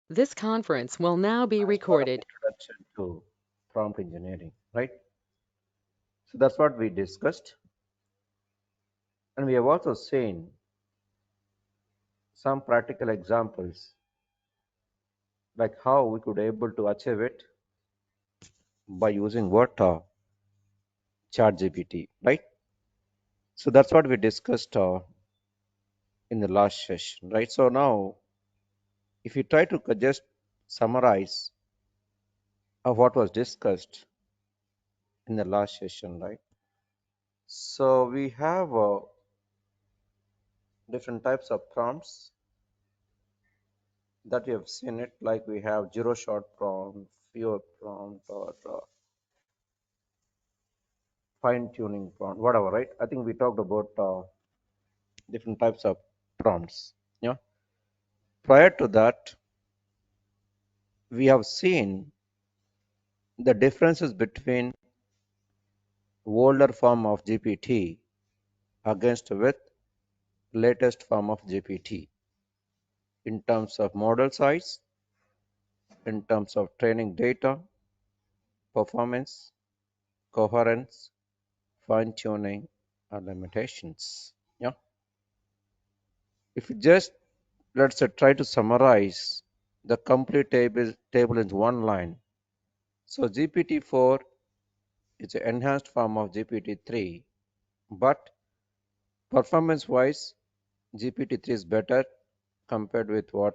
This conference will now be Nice part of recorded. introduction to prompt engineering, right? So that's what we discussed, and we have also seen some practical examples, like how we could able to achieve it by using what ChatGPT, right? So that's what we discussed in the last session, right? So now, if you try to just summarize of what was discussed in the last session, right? So we have different types of prompts that we have seen it, like we have zero shot prompt, fewer prompt, or fine tuning prompt, whatever, right? I think we talked about different types of prompts. Yeah. Prior to that, we have seen the differences between older form of GPT against with latest form of GPT in terms of model size, in terms of training data, performance, coherence, fine tuning, and limitations. Yeah. If you just let's say try to summarize the complete table in one line. So GPT-4 is an enhanced form of GPT-3, but performance-wise, GPT-3 is better compared with what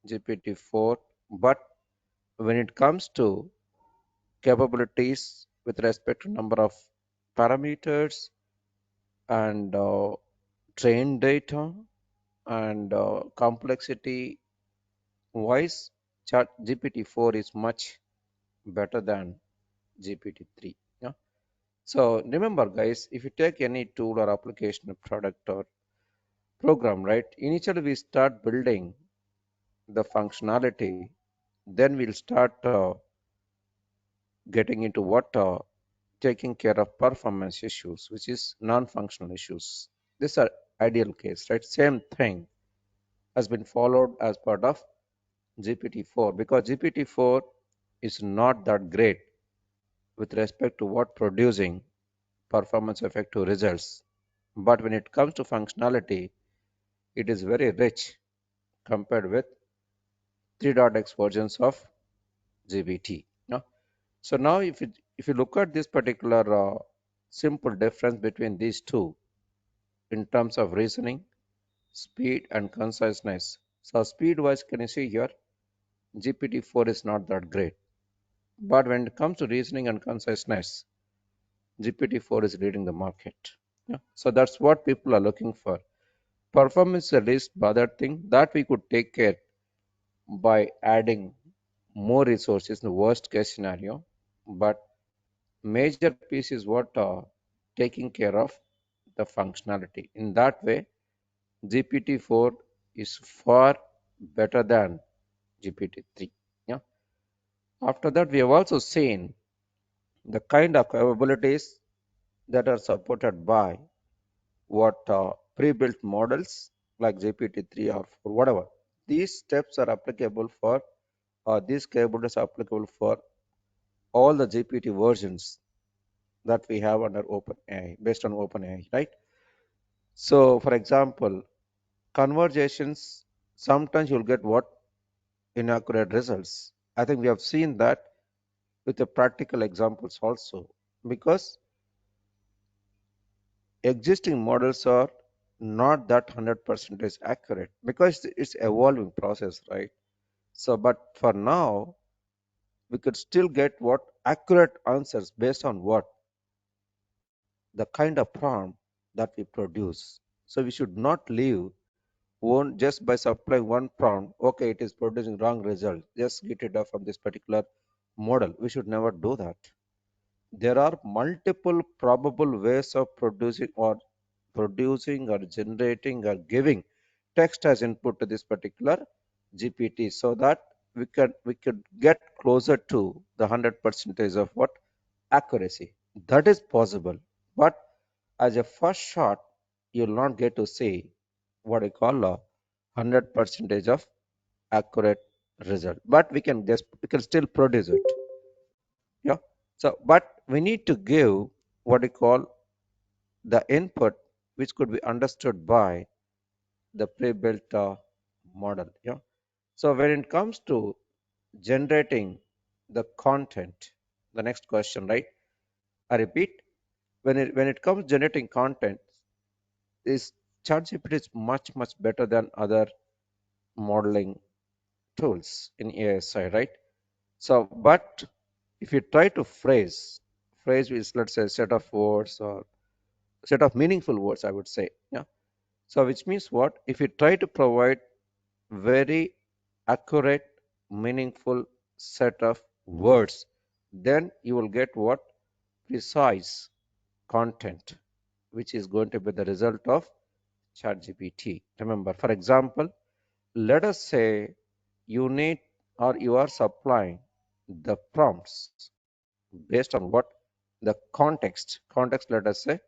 GPT-4. But when it comes to capabilities with respect to number of parameters and trained data and complexity wise, chat GPT-4 is much better than GPT-3. Yeah. So remember, guys, if you take any tool or application, or product or program, right? Initially, we start building the functionality, then we'll start getting into what taking care of performance issues, which is non-functional issues. These are ideal case, right? Same thing has been followed as part of GPT-4 because GPT-4 is not that great with respect to what producing performance effective results. But when it comes to functionality, it is very rich compared with 3.x versions of GPT. Yeah. So now if you look at this particular simple difference between these two in terms of reasoning, speed and conciseness. So speed wise, can you see here, GPT-4 is not that great. But when it comes to reasoning and conciseness, GPT-4 is leading the market. Yeah. So that's what people are looking for. Performance is the least bothered thing that we could take care by adding more resources in the worst case scenario. But major piece is what taking care of the functionality. In that way, GPT-4 is far better than GPT-3. Yeah. After that, we have also seen the kind of capabilities that are supported by what pre-built models like GPT-3 or 4, whatever. These steps are applicable for, these capabilities are applicable for all the GPT versions that we have under OpenAI, based on OpenAI, right? So, for example, conversations, sometimes you'll get what inaccurate results. I think we have seen that with the practical examples also, because existing models are not that 100% is accurate because it's evolving process, right? So, but for now, we could still get what accurate answers based on what the kind of prompt that we produce. So we should not leave one just by supplying one prompt. Okay, it is producing wrong result. Just get it off from this particular model. We should never do that. There are multiple probable ways of producing or generating or giving text as input to this particular GPT so that we could get closer to the 100% of what accuracy. That is possible. But as a first shot, you'll not get to see what I call a 100% of accurate result, but we can still produce it. Yeah. So, but we need to give what we call the input, which could be understood by the pre-built model. Yeah. So when it comes to generating the content, the next question, right? I repeat, when it comes generating content, is ChatGPT is much better than other modeling tools in AI side, right? So, but if you try to phrase is, let's say, a set of words or set of meaningful words, I would say. Yeah. So which means what? If you try to provide very accurate, meaningful set of words, then you will get what? Precise content, which is going to be the result of ChatGPT. Remember, for example, let us say you need or you are supplying the prompts based on what? The context, let us say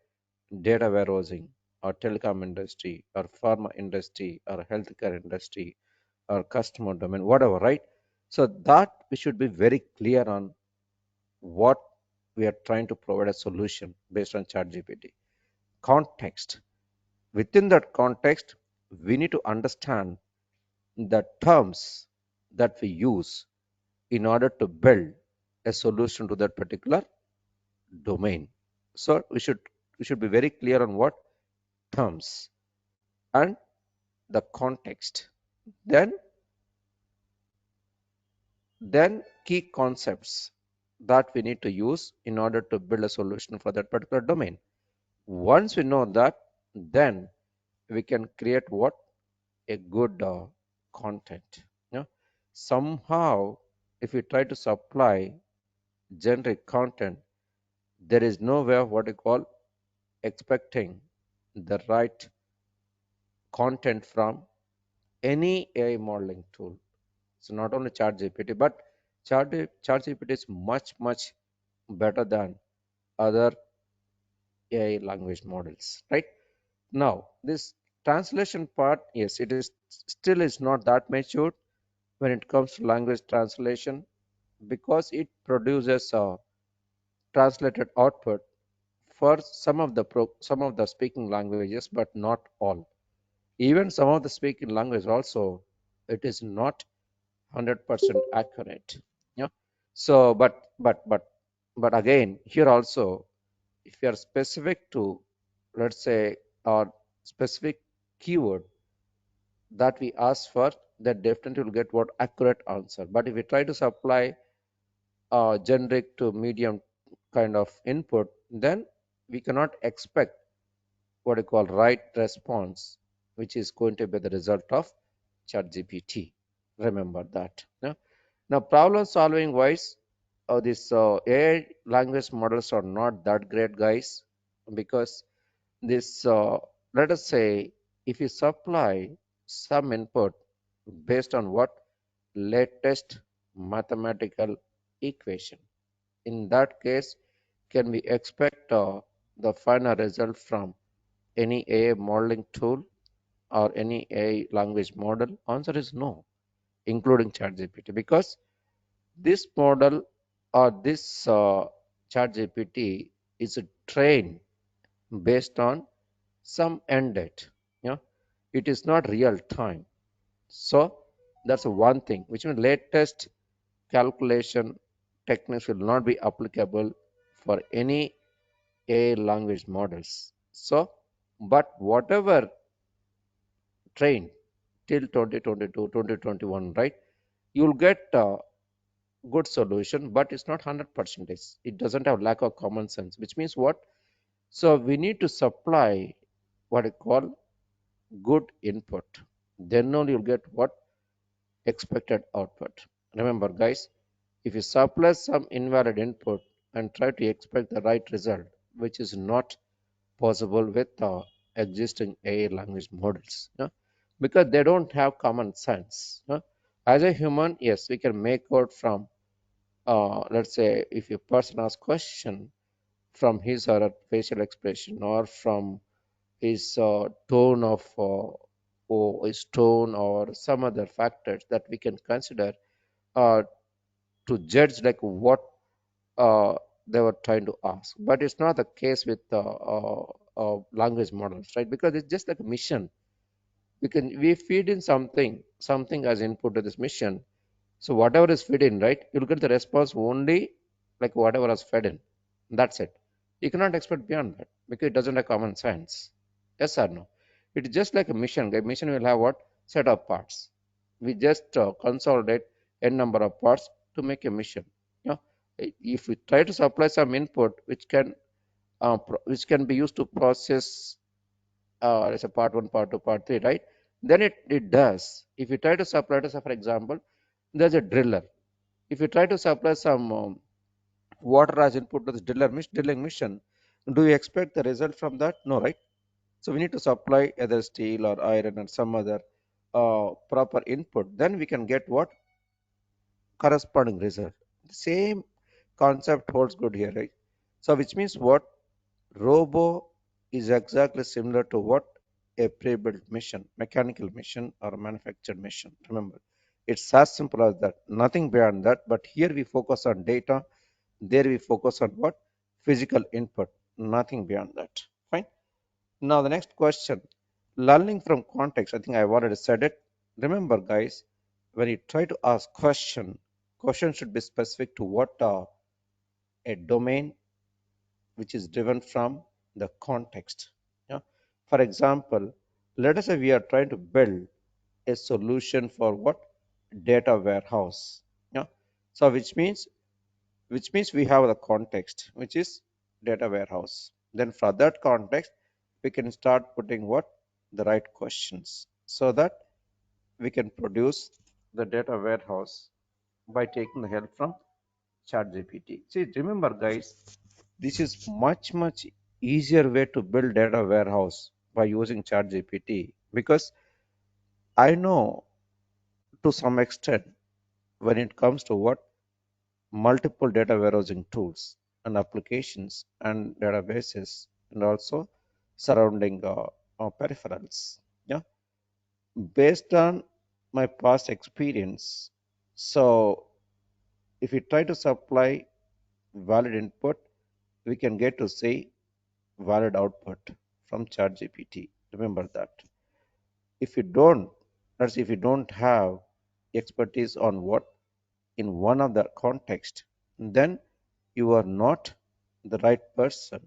data warehousing or telecom industry or pharma industry or healthcare industry or customer domain, whatever, right? So that we should be very clear on what we are trying to provide a solution based on ChatGPT. Context. Within that context, we need to understand the terms that we use in order to build a solution to that particular domain. So we should be very clear on what terms and the context. Then key concepts that we need to use in order to build a solution for that particular domain. Once we know that, then we can create what? A good content. Yeah. Somehow, if we try to supply generic content, there is no way of what you call expecting the right content from any AI modeling tool. So not only ChatGPT, but ChatGPT is much better than other AI language models, right? Now, this translation part, yes, it is still is not that mature when it comes to language translation because it produces a translated output for some of the speaking languages, but not all. Even some of the speaking language also, it is not 100% accurate. Yeah. So, but again, here also, if you are specific to, let's say, or specific keyword that we ask for, that definitely will get what? Accurate answer. But if we try to supply generic to medium kind of input, then we cannot expect what I call right response, which is going to be the result of ChatGPT. Remember that. Yeah? Now, problem solving wise, this AI language models are not that great, guys, because this, let us say, if you supply some input based on what? Latest mathematical equation. In that case, can we expect the final result from any AI modeling tool or any AI language model? Answer is no, including ChatGPT, because this model or this ChatGPT is trained based on some end date. Yeah, it is not real time. So that's one thing, which means latest calculation techniques will not be applicable for any AI language models. So, but whatever trained till 2022, 2021, right? You'll get a good solution, but it's not 100%. It doesn't have lack of common sense, which means what? So we need to supply what I call good input. Then only you'll get what? Expected output. Remember, guys, if you supply some invalid input and try to expect the right result, which is not possible with existing AI language models, because they don't have common sense. As a human, yes, we can make out from, let's say, if a person asks question from his or her facial expression or from his tone of or his tone or some other factors that we can consider uh, to judge like what uh, they were trying to ask. But it's not the case with language models, right? Because it's just like a mission. We feed in something as input to this mission. So whatever is fed in, right, you'll get the response only like whatever is fed in. That's it. You cannot expect beyond that because it doesn't have common sense. Yes or no? It's just like a mission. A mission will have what? Set of parts. We just consolidate n number of parts to make a mission. You know, if we try to supply some input which can be used to process as a part one, part two, part three, right? Then it does. If you try to supply to, say, for example, there's a driller. If you try to supply some water as input to this drilling mission, do you expect the result from that? No, right? So we need to supply either steel or iron or some other proper input. Then we can get what? Corresponding result. The same concept holds good here, right? So which means what? Robo is exactly similar to what? A pre-built mission, mechanical mission or a manufactured mission. Remember, it's as simple as that. Nothing beyond that. But here we focus on data. There we focus on what? Physical input. Nothing beyond that. Fine. Now the next question. Learning from context. I think I've already said it. Remember, guys, when you try to ask question should be specific to what a domain which is driven from the context. Yeah. For example, let us say we are trying to build a solution for what? Data warehouse. Yeah. So which means we have the context, which is data warehouse. Then for that context, we can start putting what? The right questions so that we can produce the data warehouse by taking the help from ChatGPT. See, remember, guys, this is much easier way to build data warehouse by using ChatGPT because I know to some extent when it comes to what multiple data warehousing tools and applications and databases and also surrounding peripherals. Yeah, based on my past experience. So if we try to supply valid input, we can get to see valid output from ChatGPT. Remember that. If you don't, that's if you don't have expertise on what in one of the context, then you are not the right person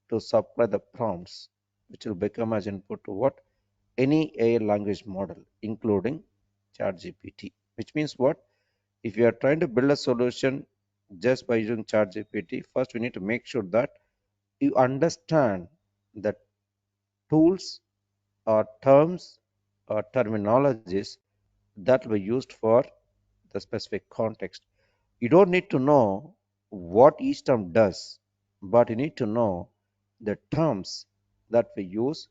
to supply the prompts which will become as input to what any AI language model, including ChatGPT. Which means what? If you are trying to build a solution just by using ChatGPT, first we need to make sure that you understand the tools or terms or terminologies that were used for the specific context. You don't need to know what each term does, but you need to know the terms that we use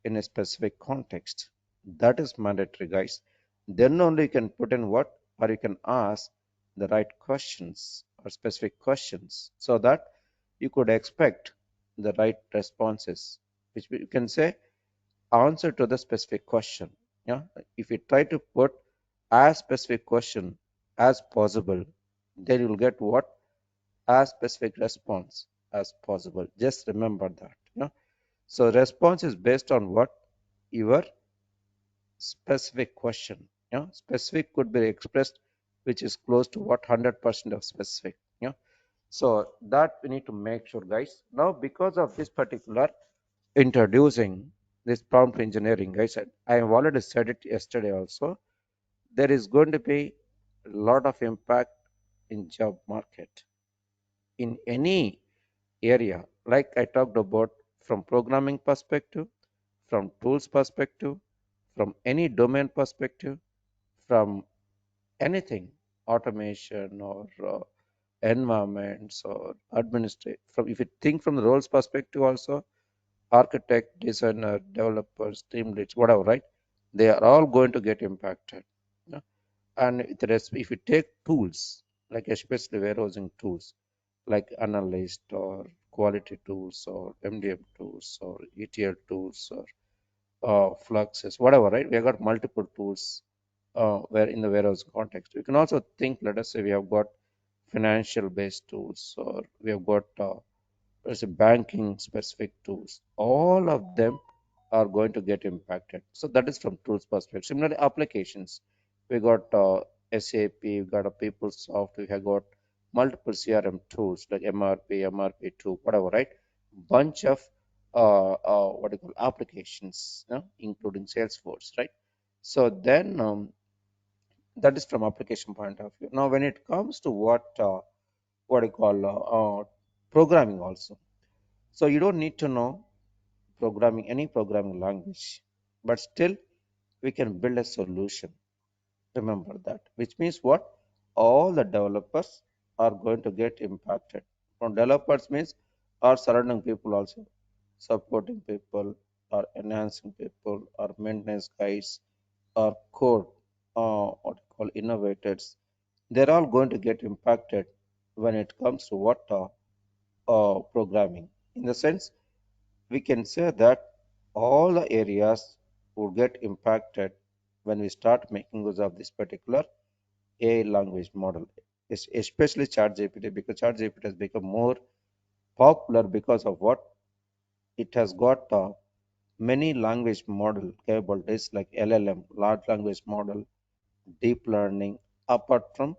in a specific context. That is mandatory, guys. Then only you can put in what, or you can ask the right questions or specific questions so that you could expect the right responses, which you can say answer to the specific question. Yeah, if you try to put as specific question as possible, then you'll get what? As specific response as possible. Just remember that. So response is based on what? Your specific question. Specific could be expressed which is close to what? 100% of specific. So that we need to make sure, guys. Now because of this particular introducing this prompt engineering, guys, I have already said it yesterday also, there is going to be a lot of impact in job market in any area, like I talked about, from programming perspective, from tools perspective, from any domain perspective, from anything, automation or environments or administrative. From if you think from the roles perspective also, architect, designer, developers, team leads, whatever, right? They are all going to get impacted. Yeah? And if you take tools, like especially warehousing tools, like analyst or quality tools or MDM tools or ETL tools or fluxes, whatever, right? We have got multiple tools where in the warehouse context. We can also think, let us say we have got financial based tools, or we have got let's say banking specific tools. All of them are going to get impacted. So that is from tools perspective. Similarly, applications. We got SAP, we got a PeopleSoft, we have got multiple CRM tools like MRP, MRP2, whatever, right? Bunch of what do you call applications, including Salesforce, right? So then that is from application point of view. Now, when it comes to what you call programming also, so you don't need to know programming any programming language, but still we can build a solution. Remember that, which means what? All the developers are going to get impacted. From developers means our surrounding people also, supporting people, or enhancing people, or maintenance guys, or code, what you call innovators. They're all going to get impacted when it comes to programming. In the sense, we can say that all the areas would get impacted when we start making use of this particular AI language model, especially ChatGPT, because ChatGPT has become more popular because of what? It has got many language model capabilities like LLM, large language model, deep learning, apart from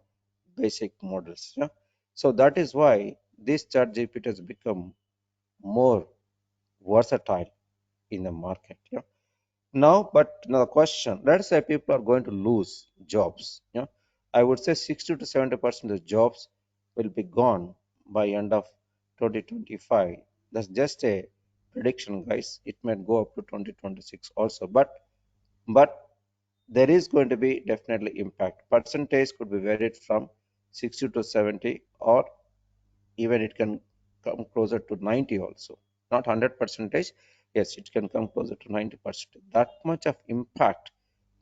basic models. Yeah? So that is why this ChatGPT has become more versatile in the market. Yeah. Now, but now the question, let's say people are going to lose jobs. Yeah. I would say 60 to 70% of jobs will be gone by end of 2025. That's just a prediction, guys. It might go up to 2026 also. But there is going to be definitely impact. Percentage could be varied from 60 to 70, or even it can come closer to 90 also, not 100 percentage. Yes, it can come closer to 90%. That much of impact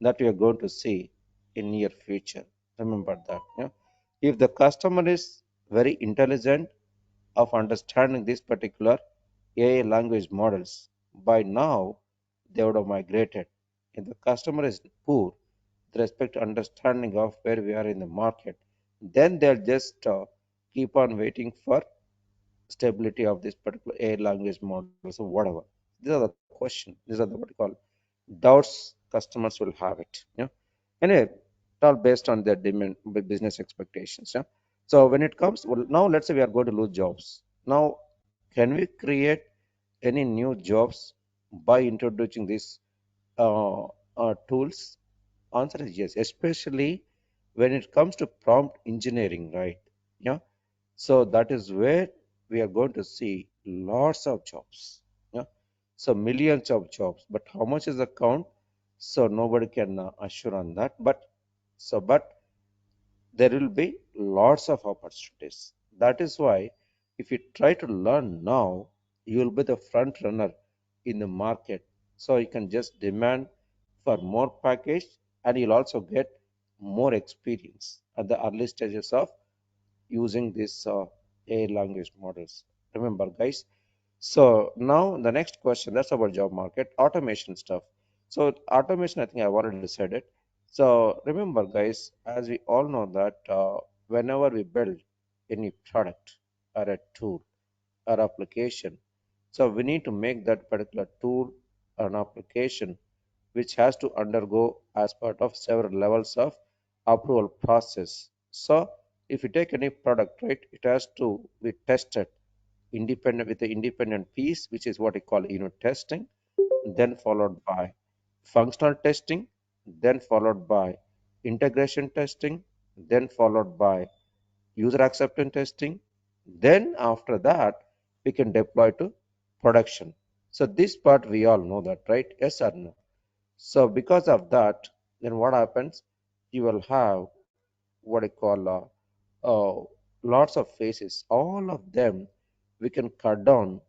that we are going to see in near future. Remember that, yeah. If the customer is very intelligent of understanding this particular AI language models, by now they would have migrated. If the customer is poor with respect to understanding of where we are in the market, then they'll just keep on waiting for stability of this particular AI language models or whatever. These are the questions. These are the what you call doubts customers will have it. Yeah. Anyway, it all based on their demand, business expectations. Yeah. So when it comes, well, now let's say we are going to lose jobs. Now, can we create any new jobs by introducing these tools? Answer is yes, especially when it comes to prompt engineering, right? Yeah. So that is where we are going to see lots of jobs. Yeah. So millions of jobs. But how much is the count? So nobody can assure on that. But there will be lots of opportunities. That is why if you try to learn now, you will be the front runner in the market. So you can just demand for more package, and you'll also get more experience at the early stages of using these AI language models. Remember, guys. So now the next question, that's about job market, automation stuff. So automation, I think I've already decided. So remember, guys, as we all know that whenever we build any product or a tool or application, so we need to make that particular tool or an application which has to undergo as part of several levels of approval process. So if you take any product, right, it has to be tested independent with the independent piece, which is what we call unit testing, then followed by functional testing, then followed by integration testing, then followed by user acceptance testing. Then after that, we can deploy to production. So this part we all know that, right? Yes or no? So because of that, then what happens? You will have what I call lots of phases. All of them we can cut down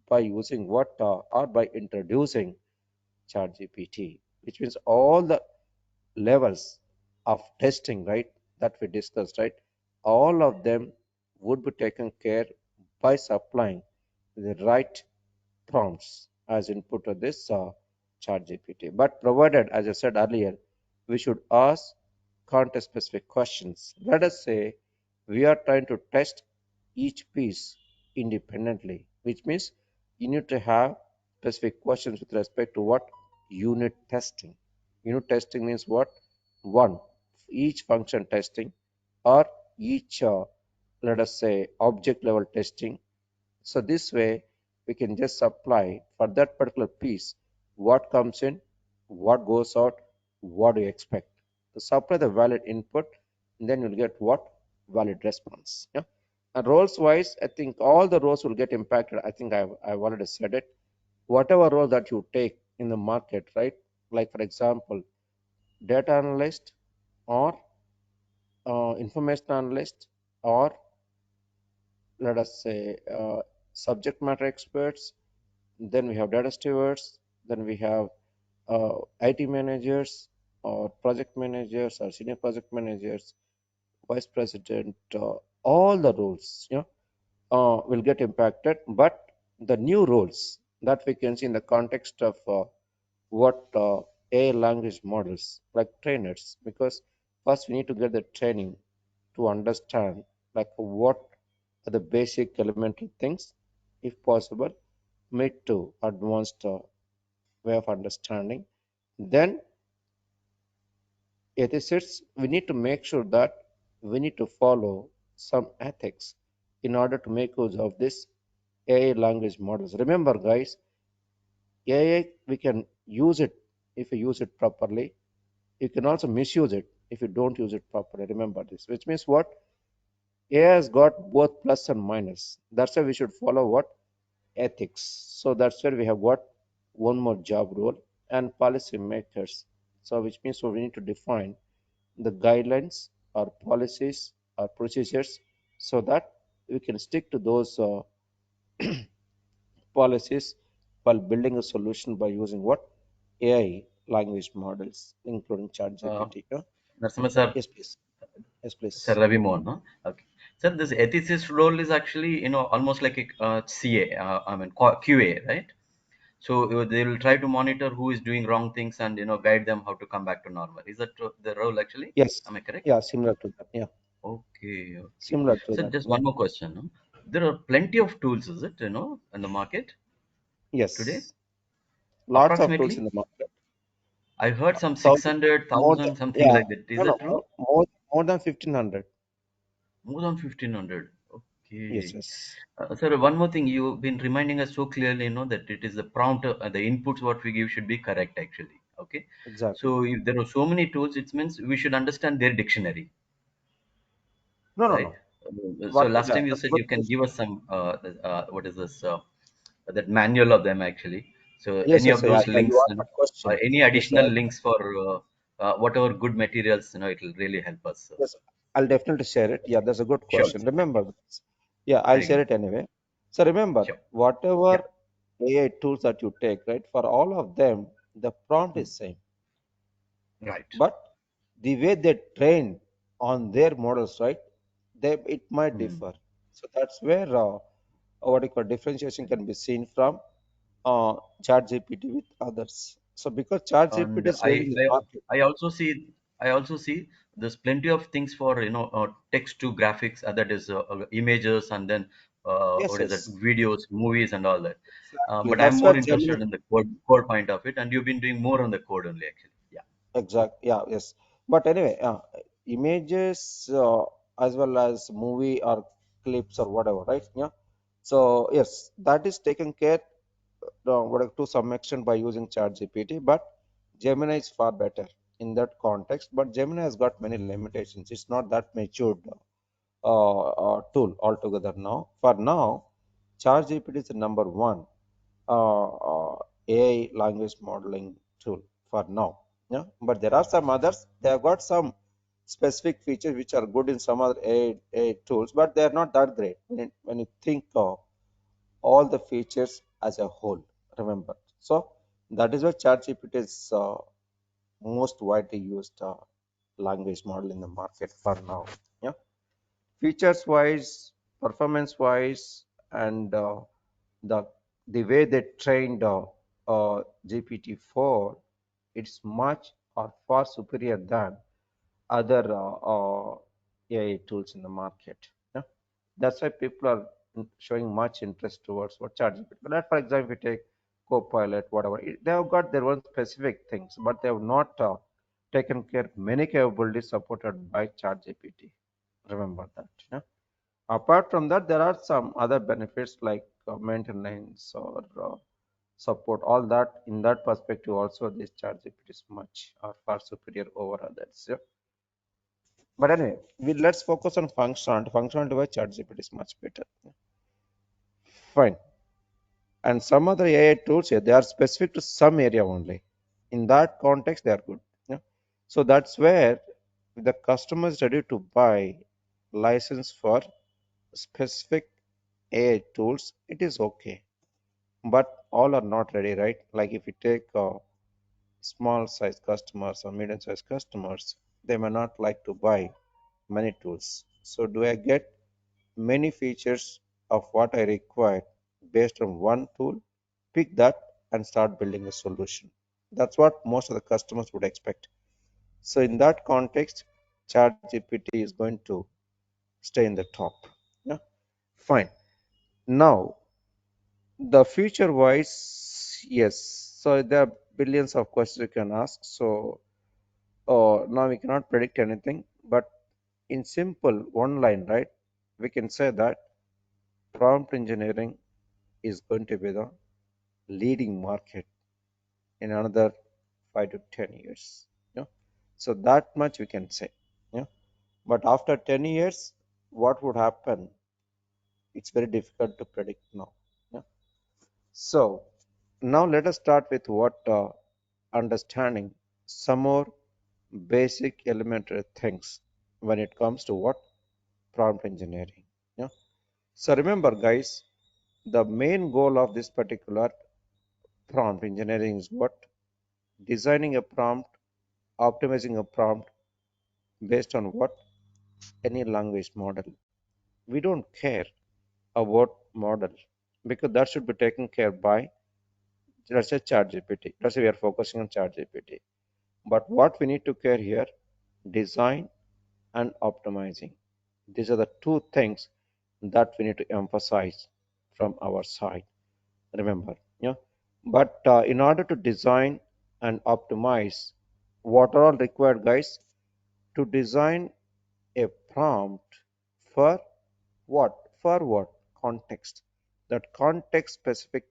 by using or by introducing ChatGPT, which means all the levels of testing, right, that we discussed, right, all of them would be taken care by supplying the right prompts as input to this ChatGPT. But provided, as I said earlier, we should ask context specific questions. Let us say we are trying to test each piece independently, which means you need to have specific questions with respect to what unit testing. Unit testing means what? One, each function testing, or each, let us say, object level testing. So this way, we can just apply for that particular piece what comes in, what goes out, what do you expect. So supply the valid input, and then you'll get what? Valid response. Yeah. And roles wise, I think all the roles will get impacted. I think I've already said it. Whatever role that you take in the market, right? Like for example, data analyst or information analyst, or let us say subject matter experts. Then we have data stewards. Then we have IT managers or project managers or senior project managers, vice president. All the roles, will get impacted. But the new roles that we can see in the context of what AI language models like trainers, because first we need to get the training to understand like what are the basic elementary things, if possible, mid to advanced way of understanding. Then ethicists, we need to make sure that we need to follow some ethics in order to make use of this AI language models. Remember, guys, AI we can use it if you use it properly. You can also misuse it if you don't use it properly. Remember this, which means what? AI has got both plus and minus. That's why we should follow what? Ethics. So that's where we have got one more job role and policy makers. So which means so we need to define the guidelines or policies or procedures so that we can stick to those policies while building a solution by using what? AI language models, including Uh, ChatGPT. Yeah? Narasimha sir, Yes, please. Yes, Sir please. Ravi Mohan, no? Okay. Sir, this ethicist role is actually, almost like a CA, I mean QA, right? So they will try to monitor who is doing wrong things and guide them how to come back to normal. Is that the role actually? Yes. Am I correct? Yeah, similar to that. Yeah, Okay, okay. similar to So that. just Yeah. one more question. No? There are plenty of tools, is it? In the market today, Yes. Lots of tools in approximately. the market. I heard some Thousand, 600, more than, 1,000, something yeah, like that. Is no, no, that true? more than 1500. More than 1,500. Yes, Okay. yes, Sir, one more thing. You've been reminding us so clearly, that it is the prompt, the inputs what we give should be correct, actually. Okay. exactly. So if there are so many tools, it means we should understand their dictionary, No, no, right? no. So What? last Yeah, time you that's a said good you can give question. us some, what is this, that manual of them, actually. So Yes, any yes, of yeah, those yeah. You links, asked that or question. any Yes, additional links for whatever good materials, it will really help us. yes. I'll definitely share it. Yeah, that's a good Sure. question. Remember this. Yeah, I'll Very share good. it anyway. So remember, Sure. whatever Yeah. AI tools that you take, right? For all of them, the prompt Hmm. is same, Right. but the way they train on their models, right? They it might Hmm. differ. So that's where what you call differentiation can be seen from ChatGPT with others. So because ChatGPT And is ready in the market, I also see there's plenty of things for text to graphics, that is images, and then yes, what is that, yes, videos, movies, and all that. exactly. But I'm That's where more Gemini. interested in the code point of it, and you've been doing more on the code only, actually. Yeah. Exact. Yeah. Yes. But anyway, images as well as movie or clips or whatever, right? Yeah. So yes, that is taken care to some extent by using ChatGPT, but Gemini is far better in that context. But Gemini has got many limitations. It's not that matured tool altogether now. For now, ChatGPT is the number one AI language modeling tool for now. Yeah, but there are some others. They have got some specific features which are good in some other AI tools, but they are not that great when you think of all the features as a whole. Remember, so that is why ChatGPT is most widely used language model in the market for now. Yeah, features wise, performance wise, and the the way they trained GPT-4, it's much or far superior than other AI tools in the market. Yeah? That's why people are showing much interest towards what ChatGPT. But for example, if you take Copilot, whatever, they have got their own specific things, but they have not taken care of many capabilities supported by ChatGPT. Remember that. Yeah? Apart from that, there are some other benefits like maintenance or support. All that in that perspective, also this ChatGPT is much or far superior over others. Yeah? But anyway, let's focus on functionality. Functionality wise, ChatGPT is much better. Fine. And some other AI tools, yeah, they are specific to some area only. In that context, they are good. Yeah. So that's where the customer is ready to buy license for specific AI tools. It is okay, but all are not ready, right? Like if you take small size customers or medium size customers, they may not like to buy many tools. So do I get many features of what I require based on one tool? Pick that and start building a solution. That's what most of the customers would expect. So in that context, ChatGPT is going to stay in the top. Yeah, fine. Now the future wise, yes. So there are billions of questions you can ask. So now we cannot predict anything, but in simple one line, right? We can say that prompt engineering is going to be the leading market in another 5 to 10 years. Yeah. So that much we can say. Yeah. But after 10 years, what would happen? It's very difficult to predict now. Yeah. So now let us start with what understanding some more basic elementary things when it comes to what prompt engineering. Yeah. So remember, guys, the main goal of this particular prompt engineering is what? Designing a prompt, optimizing a prompt based on what? Any language model. We don't care about model because that should be taken care by, let's say, ChatGPT. Let's say we are focusing on ChatGPT. But what we need to care here, design and optimizing. These are the two things that we need to emphasize from our side. Remember, yeah. But in order to design and optimize, what are all required, guys? To design a prompt for what? For what? Context. That context specific,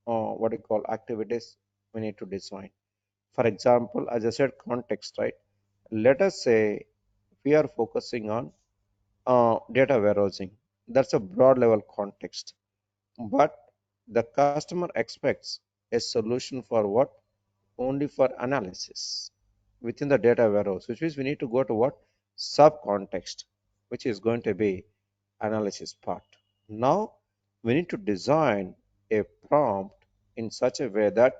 what you call activities we need to design. For example, as I said, context, right? Let us say we are focusing on data warehousing. That's a broad level context. But the customer expects a solution for what? Only for analysis within the data warehouse, which means we need to go to what? Sub context, which is going to be analysis part. Now we need to design a prompt in such a way that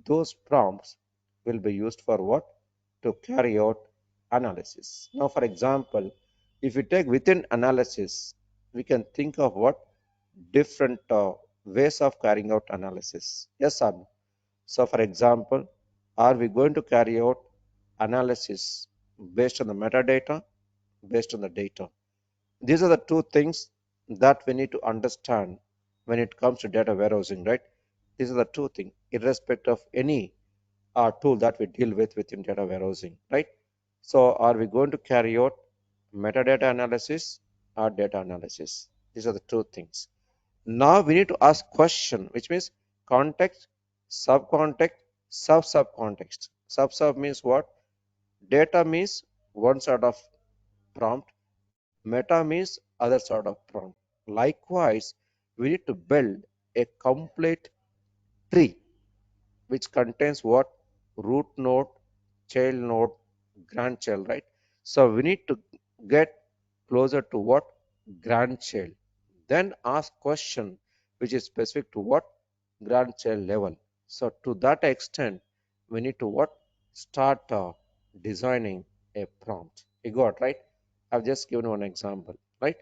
those prompts will be used for what? To carry out analysis. Now, for example, if we take within analysis, we can think of what? Different ways of carrying out analysis. Yes or no? So, for example, are we going to carry out analysis based on the metadata, based on the data? These are the two things that we need to understand when it comes to data warehousing, right? These are the two things, irrespective of any tool that we deal with within data warehousing, right? So, are we going to carry out metadata analysis or data analysis? These are the two things. Now we need to ask question, which means context, subcontext, sub-subcontext. Sub-sub means what? Data means one sort of prompt. Meta means other sort of prompt. Likewise, we need to build a complete tree which contains what? Root node, child node, grandchild, right? So we need to get closer to what? Grandchild. Then ask question which is specific to what? Grandchild level. So to that extent, we need to what? Start designing a prompt. You got right? I've just given one example, right?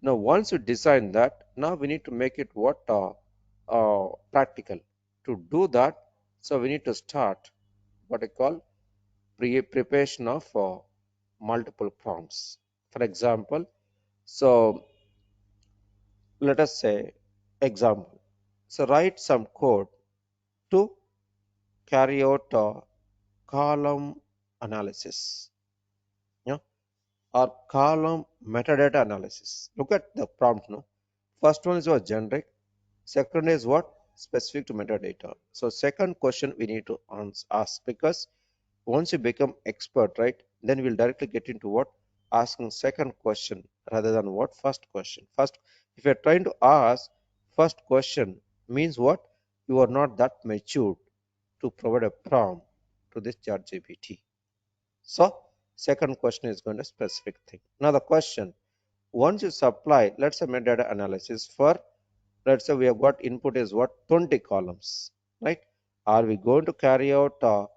Now once you design that, now we need to make it what? Practical. To do that, so we need to start what I call preparation of multiple prompts. For example, so let us say example. So write some code to carry out a column analysis, yeah, or column metadata analysis. Look at the prompt. No, first one is what generic. Second is what specific to metadata. So second question we need to ask, because once you become expert, right, then we'll directly get into what asking second question rather than what first question. First, if you're trying to ask first question, means what, you are not that mature to provide a prompt to this chat GPT. So second question is going to specific thing. Now the question, once you supply, let's say metadata analysis for, let's say we have got input is what 20 columns, right? Are we going to carry out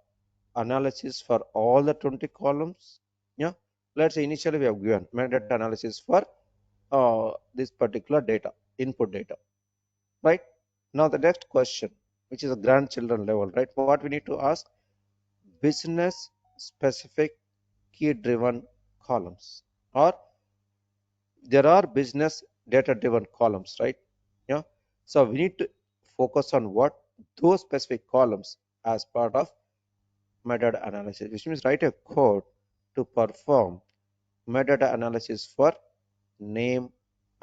analysis for all the 20 columns? Yeah, let's say initially we have given metadata analysis for this particular data, input data, right? Now the next question, which is a grandchildren level, right? What we need to ask, business specific key driven columns, or there are business data driven columns, right? Yeah, so we need to focus on what those specific columns as part of metadata analysis, which means write a code to perform metadata analysis for name,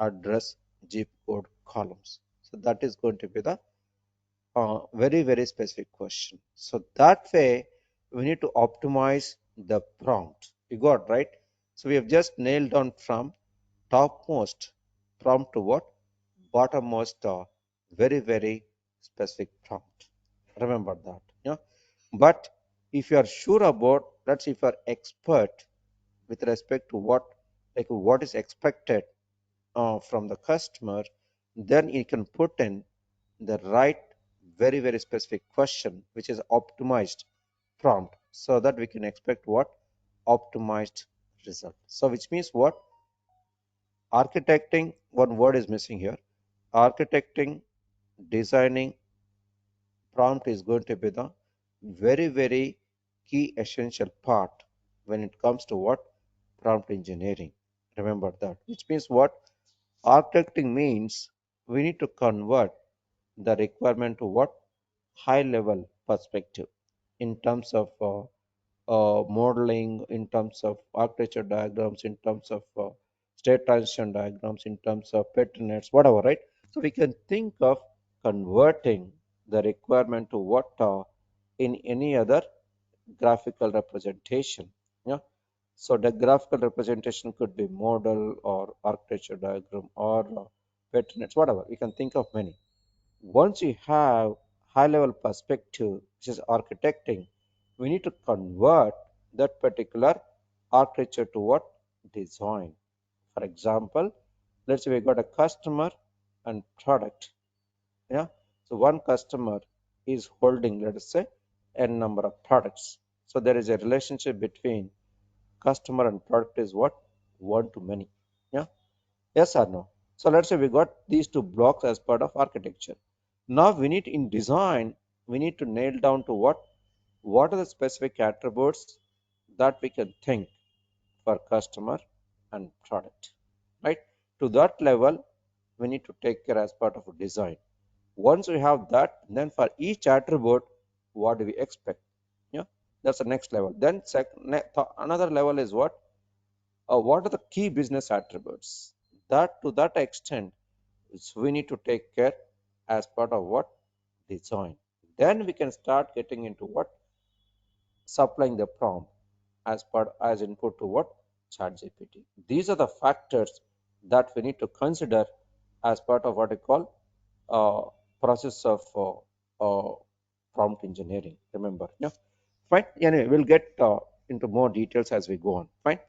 address, zip code columns. So that is going to be the very, very specific question. So that way we need to optimize the prompt. You got right. So we have just nailed down from topmost prompt to what bottommost very, very specific prompt. Remember that. Yeah. But if you are sure about, let's say if you are expert with respect to what, like what is expected from the customer, then you can put in the right very, very specific question which is optimized prompt, so that we can expect what optimized result. So which means what, architecting, one word is missing here, architecting, designing prompt is going to be the very, very key essential part when it comes to what prompt engineering. Remember that, which means what, architecting means we need to convert the requirement to what high level perspective in terms of modeling, in terms of architecture diagrams, in terms of state transition diagrams, in terms of patterns, whatever, right? So we can think of converting the requirement to what in any other graphical representation. Yeah. So the graphical representation could be model or architecture diagram or patterns, whatever. We can think of many. Once you have high level perspective, which is architecting, we need to convert that particular architecture to what design. For example, let's say we got a customer and product. Yeah, so one customer is holding, let us say, n number of products. So there is a relationship between customer and product is what, one to many. Yeah, yes or no? So let's say we got these two blocks as part of architecture. Now we need in design, we need to nail down to what are the specific attributes that we can think for customer and product, right? To that level, we need to take care as part of a design. Once we have that, then for each attribute, what do we expect? Yeah, that's the next level. Then another level is what are the key business attributes? That to that extent, we need to take care as part of what design. Then we can start getting into what supplying the prompt as part as input to what ChatGPT. These are the factors that we need to consider as part of what we call uh, process of prompt engineering. Remember, yeah, fine. Anyway, we'll get into more details as we go on. Fine.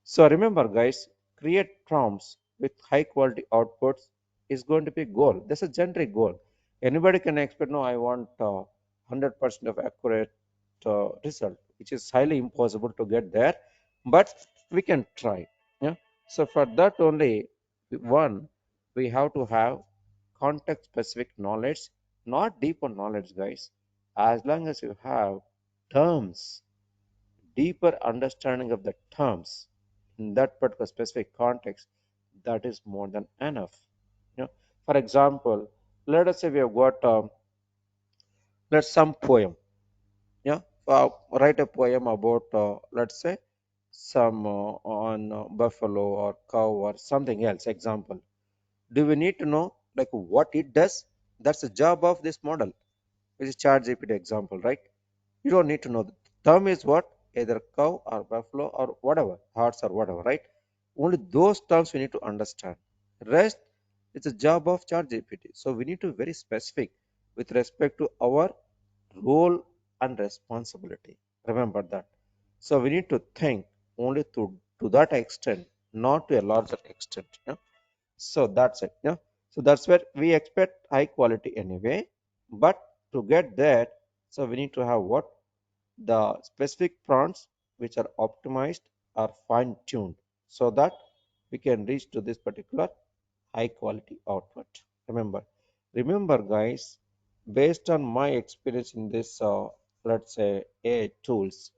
So remember, guys, create prompts with high quality outputs is going to be a goal. That's a generic goal. Anybody can expect, no, I want 100% of accurate result, which is highly impossible to get there, but we can try. Yeah. So for that only, one, we have to have context specific knowledge, not deeper knowledge, guys. As long as you have terms, deeper understanding of the terms in that particular specific context, that is more than enough. You know, for example, let us say we have got let's some poem. Yeah, write a poem about let's say some on buffalo or cow or something else. Example. Do we need to know like what it does? That's the job of this model, which is ChatGPT example, right? You don't need to know. The term is what? Either cow or buffalo or whatever, horse or whatever, right? Only those terms we need to understand. Rest is the job of ChatGPT. So we need to be very specific with respect to our role and responsibility. Remember that. So we need to think only to that extent, not to a larger extent. Yeah? So that's it. Yeah. So that's where we expect high quality anyway. But to get there, so we need to have what? The specific prompts which are optimized or fine tuned so that we can reach to this particular high quality output. Remember, remember, guys, based on my experience in this, let's say AI tools,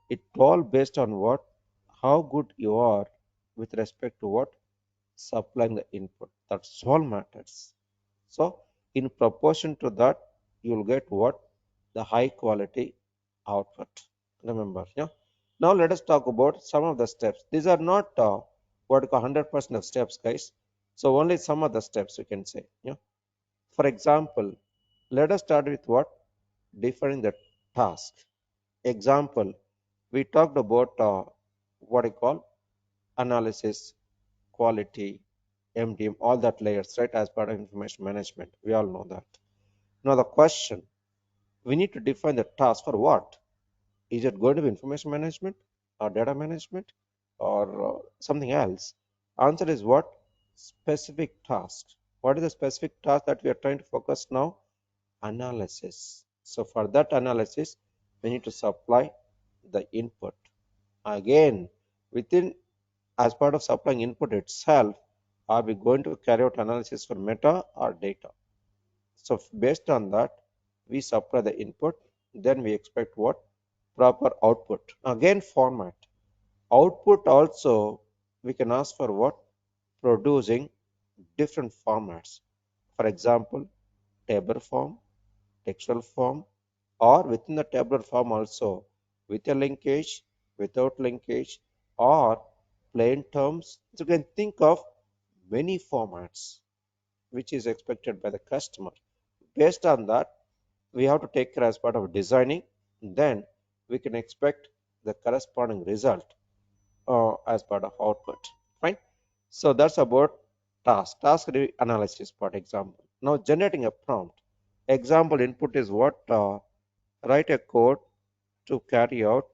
it all based on what? How good you are with respect to what? Supplying the input. That's all matters. So, in proportion to that, you'll get what? The high quality output. Remember, yeah. Now let us talk about some of the steps. These are not what you call 100% of steps, guys. So only some of the steps you can say. Yeah. For example, let us start with what? Defining the task. Example, we talked about what I call analysis, quality, MDM, all that layers, right, as part of information management. We all know that. Now, the question, we need to define the task for what? Is it going to be information management or data management or something else? Answer is what? Specific task. What is the specific task that we are trying to focus now? Analysis. So, for that analysis, we need to supply the input. Again, within as part of supplying input itself, are we going to carry out analysis for meta or data? So based on that, we supply the input, then we expect what? Proper output. Again, format. Output also, we can ask for what? Producing different formats. For example, table form, textual form, or within the tabular form also, with a linkage, without linkage, or plain terms. So you can think of many formats which is expected by the customer. Based on that, we have to take care as part of designing. Then we can expect the corresponding result as part of output. Fine. So that's about task analysis part example. Now generating a prompt. Example input is what? Write a code to carry out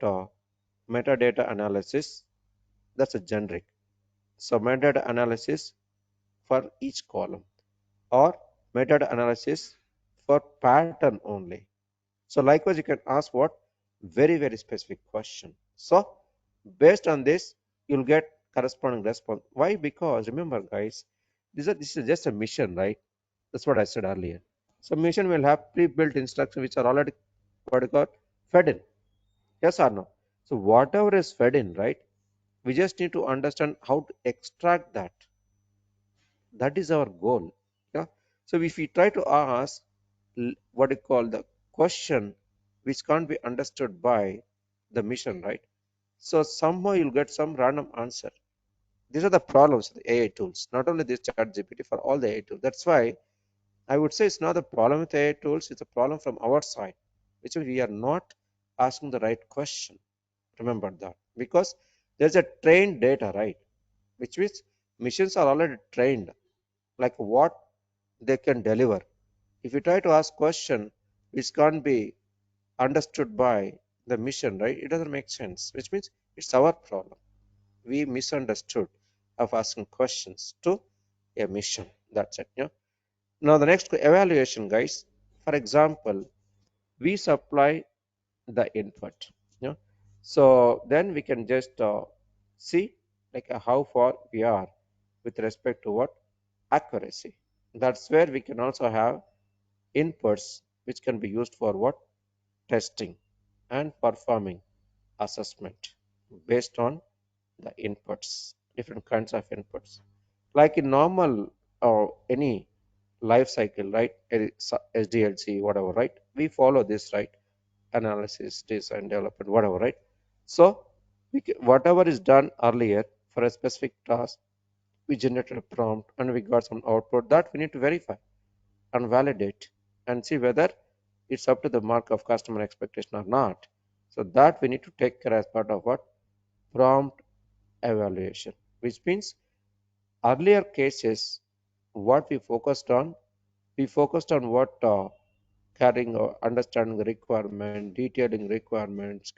metadata analysis. That's a generic. So metadata analysis for each column or metadata analysis for pattern only. So likewise, you can ask what? Very, very specific question. So based on this, you'll get corresponding response. Why? Because remember, guys, this is just a mission, right? That's what I said earlier. So mission will have pre-built instructions which are already what you call fed in. Yes or no? So whatever is fed in, right? We just need to understand how to extract that. That is our goal. Yeah. So if we try to ask what you call the question which can't be understood by the mission, right? So somehow you'll get some random answer. These are the problems of the AI tools, not only this chat GPT, for all the AI tools. That's why I would say it's not a problem with AI tools, it's a problem from our side, which means we are not asking the right question. Remember that. Because there's a trained data, right? Which means missions are already trained, like what they can deliver. If you try to ask question which can't be understood by the mission, right? It doesn't make sense, which means it's our problem. We misunderstood of asking questions to a mission. That's it. Yeah. Now the next evaluation, guys. For example, we supply the input. Yeah. So then we can just see like how far we are with respect to what? Accuracy. That's where we can also have inputs which can be used for what? Testing and performing assessment based on the inputs, different kinds of inputs. Like in normal or any life cycle, right? SDLC, whatever, right? We follow this, right? Analysis, design, development, whatever, right? So, whatever is done earlier for a specific task, we generated a prompt and we got some output that we need to verify and validate and see whether it's up to the mark of customer expectation or not. So that we need to take care as part of what? Prompt evaluation, which means earlier cases, what we focused on what carrying or understanding the requirement, detailing requirements,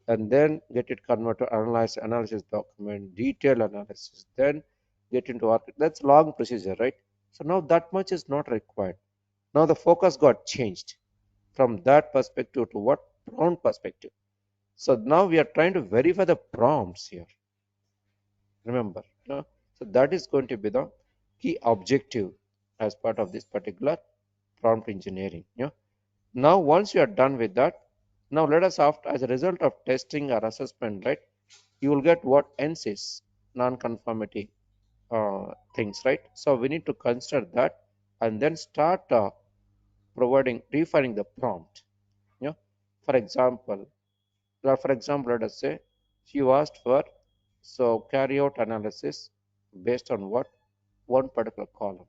and then get it converted to analysis document, detailed analysis, then get into architect. That's long procedure, right? So now that much is not required. Now the focus got changed from that perspective to what? Prompt perspective. So now we are trying to verify the prompts here. Remember, so that is going to be the key objective as part of this particular prompt engineering. Now once you are done with that, now let us after as a result of testing or assessment, right? You will get what NCs, non-conformity things, right? So we need to consider that and then start providing refining the prompt. Yeah. For example, let us say you asked for so carry out analysis based on what? One particular column.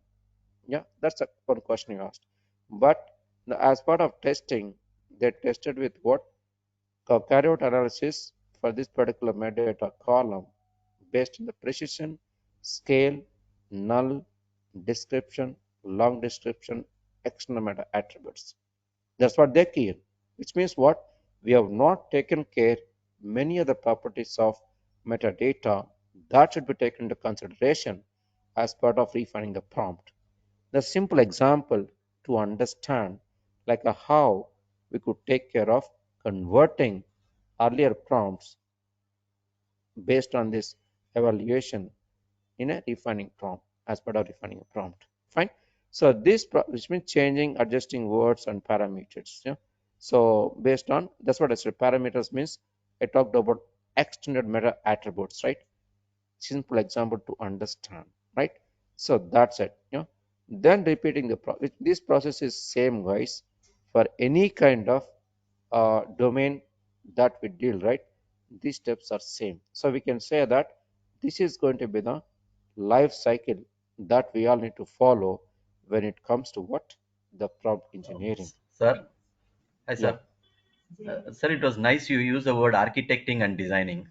Yeah, that's a one question you asked. But as part of testing, they tested with what? Carry out analysis for this particular metadata column based on the precision, scale, null, description, long description, external meta attributes. That's what they key in, which means what? We have not taken care many other properties of metadata that should be taken into consideration as part of refining the prompt. The simple example to understand like how we could take care of converting earlier prompts based on this evaluation in a refining prompt as part of refining a prompt. Fine. So this which means changing, adjusting words and parameters. Yeah. So based on that's what I said. Parameters means I talked about extended meta attributes, right? Simple example to understand, right? So that's it. Then repeating the this process is same, guys, for any kind of domain that we deal, right? These steps are same. So we can say that this is going to be the life cycle that we all need to follow when it comes to what? The prompt engineering. Sir, hi Yeah. sir. Sir, it was nice you used the word architecting and designing.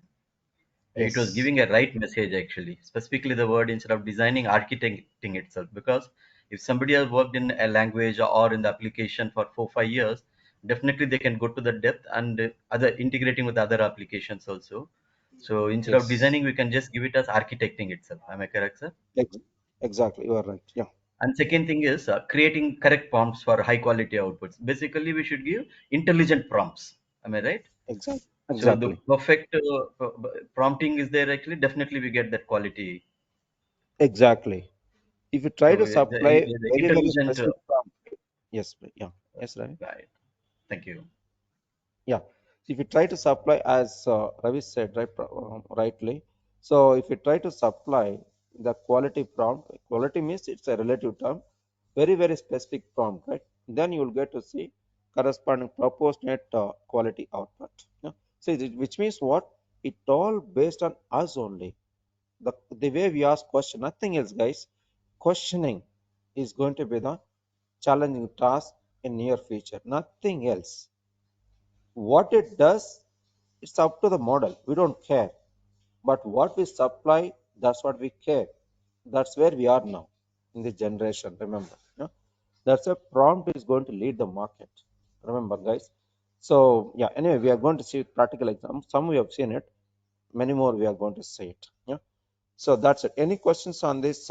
It was Yes. giving a right message actually, specifically the word instead of designing, architecting itself. Because if somebody has worked in a language or in the application for 4 5 years, definitely they can go to the depth and other integrating with other applications also. So instead of Yes. designing, we can just give it as architecting itself. Am I correct, sir? Ex- exactly. You are right. Yeah. And second thing is creating correct prompts for high quality outputs. Basically, we should give intelligent prompts. Am I right? Exactly. So the Exactly. perfect prompting is there actually. Definitely, we get that quality. Exactly. If you try So to supply the very, very intelligent. specific prompt, yes, yeah, yes, Ravi. Right. Thank you. Yeah. So if you try to supply, as Ravi said, right, rightly. So if you try to supply the quality prompt, quality means it's a relative term, very, very specific prompt, right? Then you will get to see corresponding proportionate quality output. Yeah. So which means what? It all based on us only. The way we ask question, nothing else, guys. Questioning is going to be the challenging task in near future. Nothing else. What it does, it's up to the model. We don't care. But what we supply, that's what we care. That's where we are now in this generation. Remember, that's a prompt is going to lead the market. Remember, guys. So yeah. Anyway, we are going to see practical examples. Some we have seen it. Many more we are going to see it. Yeah. So that's it. Any questions on these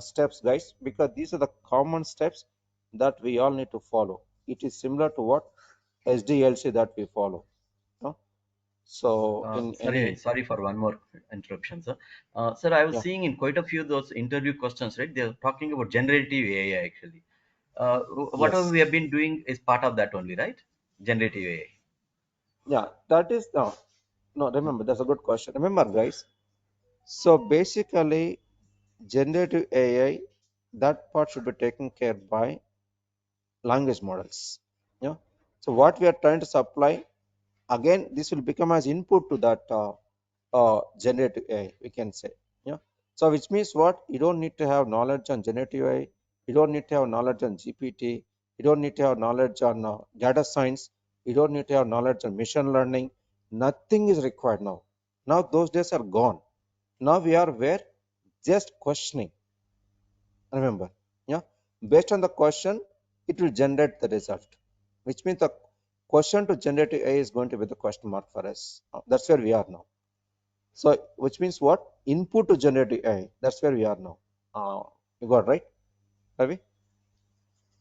steps, guys? Because these are the common steps that we all need to follow. It is similar to what SDLC that we follow. No? So in any, Sorry for one more interruption, sir. Sir, I was yeah, seeing in quite a few of those interview questions, right? They're talking about generative AI actually. Whatever yes, we have been doing is part of that only, right? Generative AI. Yeah, that is no, no. Remember, that's a good question. Remember, guys. So basically, generative AI, that part should be taken care by language models. Yeah. So what we are trying to supply, again, this will become as input to that generative AI, we can say. Yeah. So which means what? You don't need to have knowledge on generative AI. You don't need to have knowledge on GPT. You don't need to have knowledge on data science. You don't need to have knowledge on machine learning. Nothing is required now. Now those days are gone. Now we are where? Just questioning. Remember, yeah, based on the question, it will generate the result, which means the question to generative AI is going to be the question mark for us. That's where we are now. So, which means what? Input to generative AI. That's where we are now. You got right, Ravi?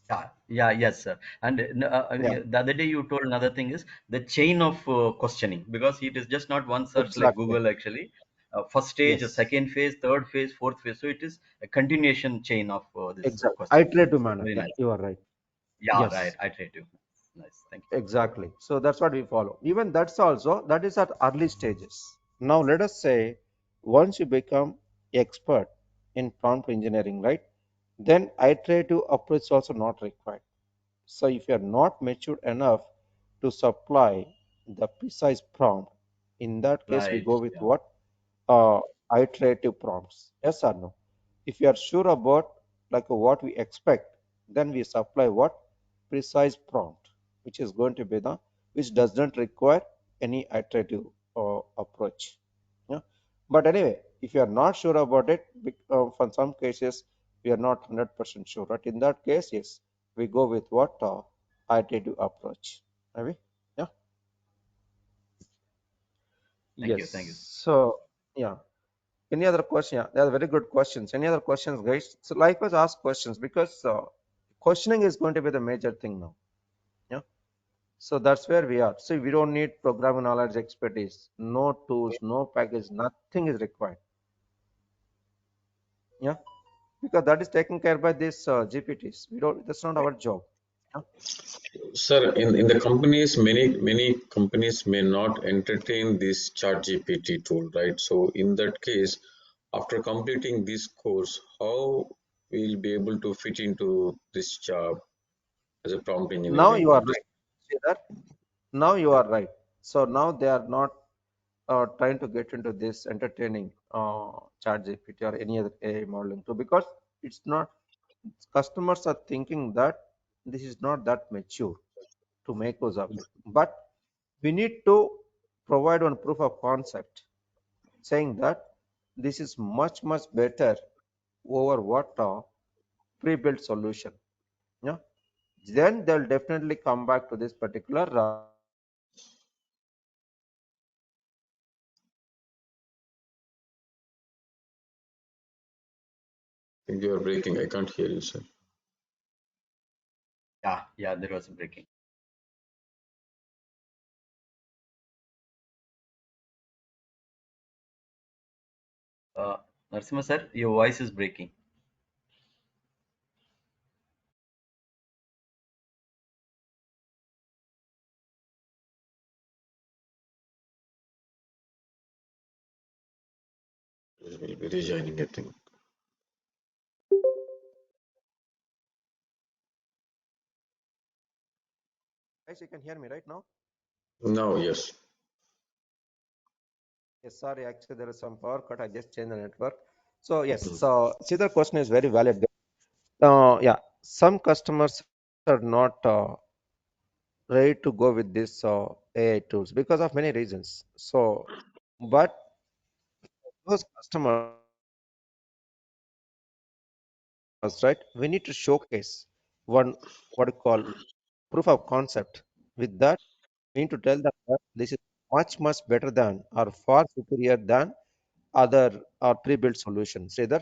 Yeah, yeah, yes, sir. And Yeah, the other day you told another thing is the chain of questioning, because it is just not one search like exactly. Google actually. First stage, a Yes, second phase, third phase, fourth phase. So it is a continuation chain of this exactly. questioning. Iterative manner. Very Yeah, nice. you are right. Yeah, right. Yes. I try to. Nice. Thank you. Exactly. So that's what we follow. Even that's also that is at early stages. Now let us say once you become expert in prompt engineering, right? Then iterative approach is also not required. So if you are not mature enough to supply the precise prompt, in that case we Right. go with Yeah. what? uh, Iterative prompts. Yes or no? If you are sure about like what we expect, then we supply what precise prompt, which is going to be the which does not require any iterative approach. Yeah. But anyway, if you are not sure about it, for some cases we are not 100% sure. But in that case, yes, we go with what iterative approach. Are we? Yeah. Thank Yes. you. Thank you. So yeah. Any other question? Yeah, they are very good questions. Any other questions, guys? So likewise, ask questions because questioning is going to be the major thing now. Yeah. So that's where we are. So we don't need programming knowledge expertise, no tools, no package, nothing is required. Yeah, because that is taken care by these GPTs. We don't. That's not our job. Yeah. Sir, in the companies, many companies may not entertain this chat tool, right? So in that case, after completing this course, how we'll be able to fit into this job as a prompt Now engineering you are or this? right. See that? Now you are right. So now they are not trying to get into this entertaining chat GPT or any other AI modeling too because it's not customers are thinking that this is not that mature to make use of it. But we need to provide one proof of concept saying that this is much better over what pre-built solution. Yeah. Then they'll definitely come back to this particular I think you are breaking. I can't hear you, sir. Yeah, yeah. There was a breaking. Narasimha sir, your voice is breaking. We'll be rejoining, I think. guys, you can hear me right now. Now, yes. Yes, sorry, actually there is some power cut. I just changed the network. So yes, Mm. so see the question is very valid. Yeah, some customers are not ready to go with this AI tools because of many reasons. So, but those customers, right, we need to showcase one what you call proof of concept. With that, we need to tell them that this is much better than or far superior than other pre-built solutions. Sridhar,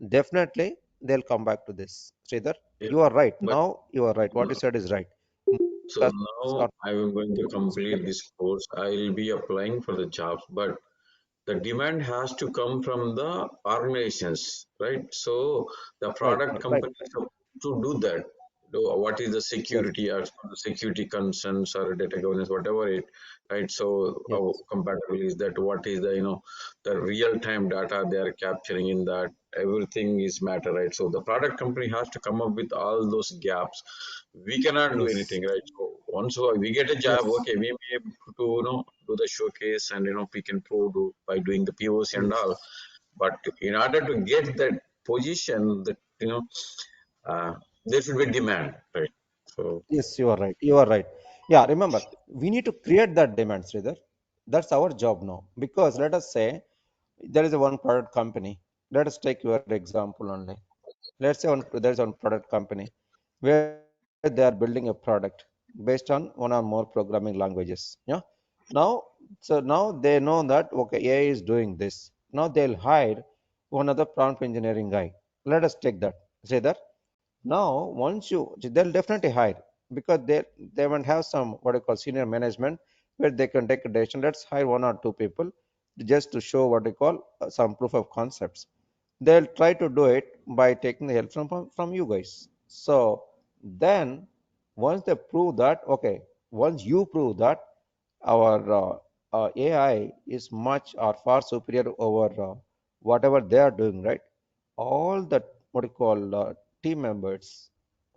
definitely they'll come back to this. Sridhar, Yeah. you are right. But Now you are right. What you said is right. so Customers now are I am going to complete this course. I will be applying for the jobs, but the demand has to come from the organizations, right? So the right, product right. companies have to do that. what is the Yes, security or the security concerns or data governance, whatever it, right? So yes, how compatible is that? What is the, the real time data they are capturing in that? Everything is matter, right? So the product company has to come up with all those gaps. We cannot do yes, anything, right? So once we get a job, yes, okay, we may able to, do the showcase and, we can prove by doing the POC and yes. all. But in order to get that position, that, there should be demand, right? So, Yes, you are right. You are right. Yeah, remember, we need to create that demand, Sridhar. That's our job now. Because let us say there is a one product company. Let us take your example only. Let's say there is one product company where they are building a product based on one or more programming languages. Yeah. Now, so now they know that okay, AI is doing this. Now they'll hire one other prompt engineering guy. Let us take that. Say that now, once you, they'll definitely hire because they won't have some what I call senior management where they can take a decision. Let's hire one or two people just to show what I call some proof of concepts. They'll try to do it by taking the help from you guys. So then, once they prove that, okay, once you prove that our AI is much or far superior over whatever they are doing, right? All the what you call team members,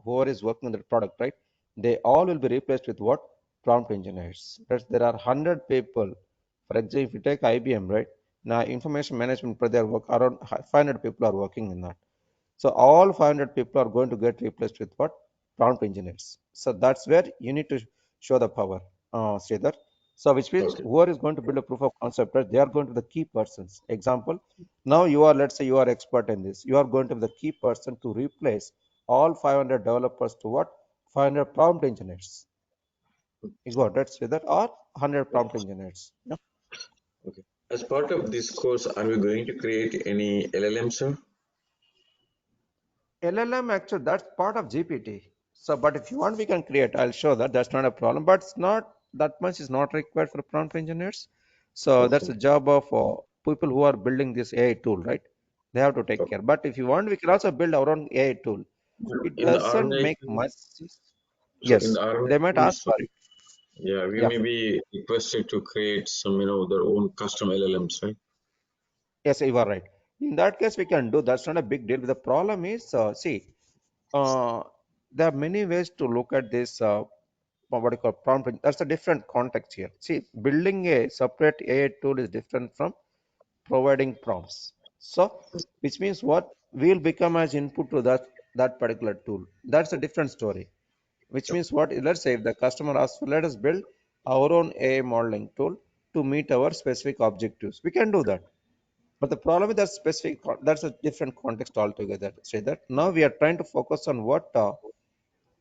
whoever is working on the product, right? They all will be replaced with what? Prompt engineers. There are 100 people. For example, if you take IBM, right? Now, information management, there work around 500 people are working in that. So all 500 people are going to get replaced with what? Prompt engineers. So that's where you need to show the power, Sridhar. So which means okay. whoever is going to build a proof of concept, right, they are going to be the key persons. Example, now you are, let's say you are expert in this. You are going to be the key person to replace all 500 developers to what? 500 prompt engineers. You got that, Sridhar? Or 100 prompt engineers. Yeah. Okay. As part of this course, are we going to create any LLM, sir? LLM actually that's part of GPT. So, but if you want, we can create. I'll show that. That's not a problem. But it's not that much is not required for prompt engineers. So that's Okay. the job of people who are building this AI tool, right? They have to take Okay. care. But if you want, we can also build our own AI tool. It In the doesn't make organization, much. so in Yes, the they might organization, ask so for it. yeah, we Yeah. may be requested to create some, their own custom LLMs, right? Yes, you are right. In that case, we can do. That's not a big deal. The problem is, see, uh, there are many ways to look at this. What you call prompt. That's a different context here. See, building a separate AI tool is different from providing prompts. So, which means what will become as input to that particular tool. That's a different story. Which Okay. means what? Let's say if the customer asks for, let us build our own AI modeling tool to meet our specific objectives. We can do that. But the problem with that that's a different context altogether. Say that now we are trying to focus on what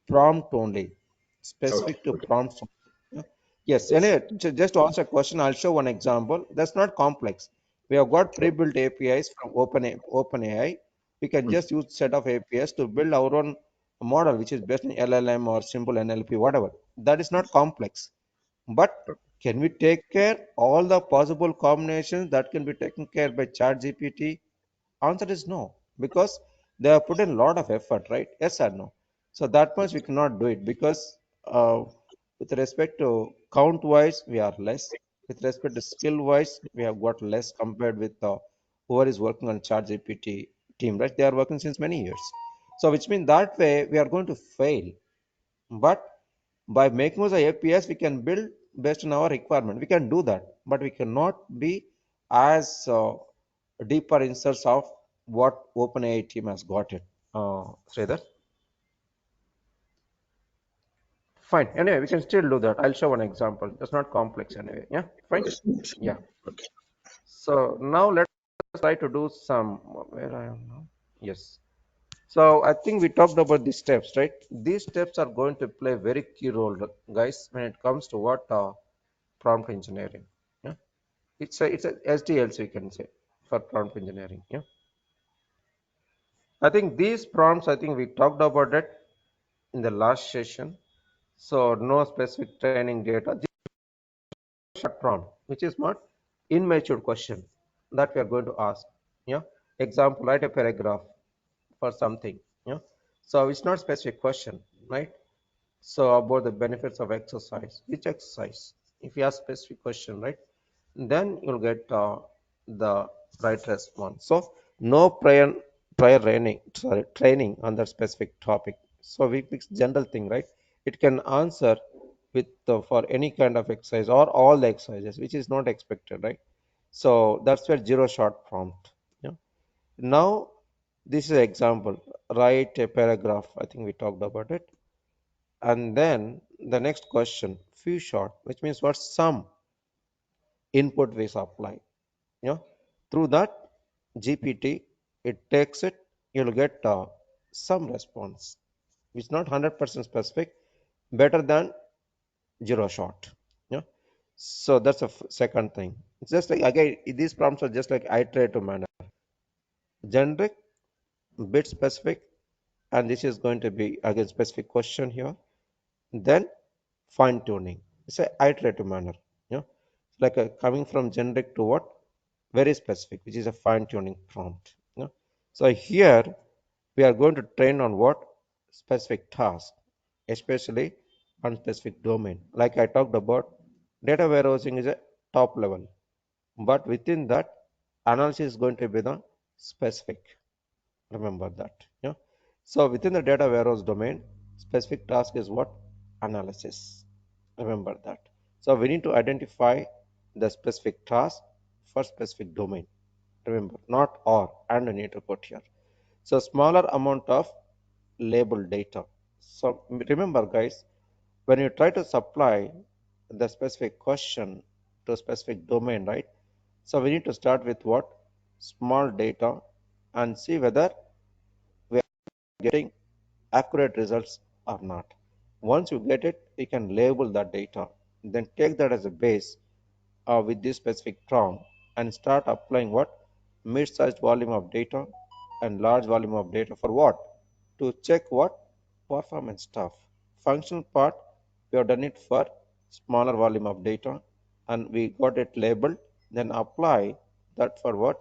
prompt only, Okay. specific to Okay. prompts. Yeah. Yes, Yes. anyway, just to answer a question, I'll show one example. That's not complex. We have got Okay. pre-built APIs from OpenAI. We can Hmm. just use set of APIs to build our own model, which is based on LLM or simple NLP, whatever. That is not complex. But can we take care all the possible combinations that can be taken care by ChatGPT? Answer is no, because they have put in a lot of effort, right? Yes or no? So that much we cannot do it because with respect to count wise, we are less. With respect to skill wise, we have got less compared with whoever is working on ChatGPT team, right? They are working since many years. So which means that way we are going to fail. But by making use of APIs, we can build based on our requirement. We can do that, but we cannot be as deeper inserts of what OpenAI team has got it. Sridhar. Fine. Anyway, we can still do that. I'll show one example. It's not complex anyway. Yeah. Fine. Okay. Yeah. Okay. So now let's try to do some where I am now. Yes. So I think we talked about these steps, right? These steps are going to play very key role, guys, when it comes to what prompt engineering. Yeah. It's a SDLC we can say for prompt engineering. Yeah. I think these prompts, I think we talked about it in the last session. So no specific training data. This short prompt, which is not immature question that we are going to ask. Yeah. Example, write a paragraph for something. Yeah. So it's not specific question. right? So about the benefits of exercise, which exercise? If you ask specific question, right, then you'll get the right response. So no prior training on that specific topic. So we pick general thing, right? It can answer with for any kind of exercise or all the exercises, which is not expected, right? So that's where zero shot prompt. Yeah. Now this is an example. Write a paragraph. I think we talked about it. And then the next question, few short, which means what some input we supply. You know, through that GPT, it takes it, you'll get some response. It's not 100% specific, better than zero shot. Yeah. So that's a second thing. It's just like again, these prompts are just like iterative manner, generic, bit specific, and this is going to be again specific question here. Then fine tuning. It's a iterative manner. You know, like a coming from generic to what very specific, which is a fine tuning prompt. You know, so here we are going to train on what specific task, especially on specific domain. Like I talked about, data warehousing is a top level, but within that, analysis is going to be the specific. Remember that. Yeah. So within the data warehouse domain, specific task is what analysis. Remember that. So we need to identify the specific task for specific domain. Remember, not or and I need to put here. So smaller amount of labeled data. So remember, guys, when you try to supply the specific question to a specific domain, right? So we need to start with what small data and see whether we are getting accurate results or not. Once you get it, you can label that data, then take that as a base with this specific prompt and start applying what mid-sized volume of data and large volume of data for what? To check what performance stuff. Functional part, we have done it for smaller volume of data and we got it labeled, then apply that for what?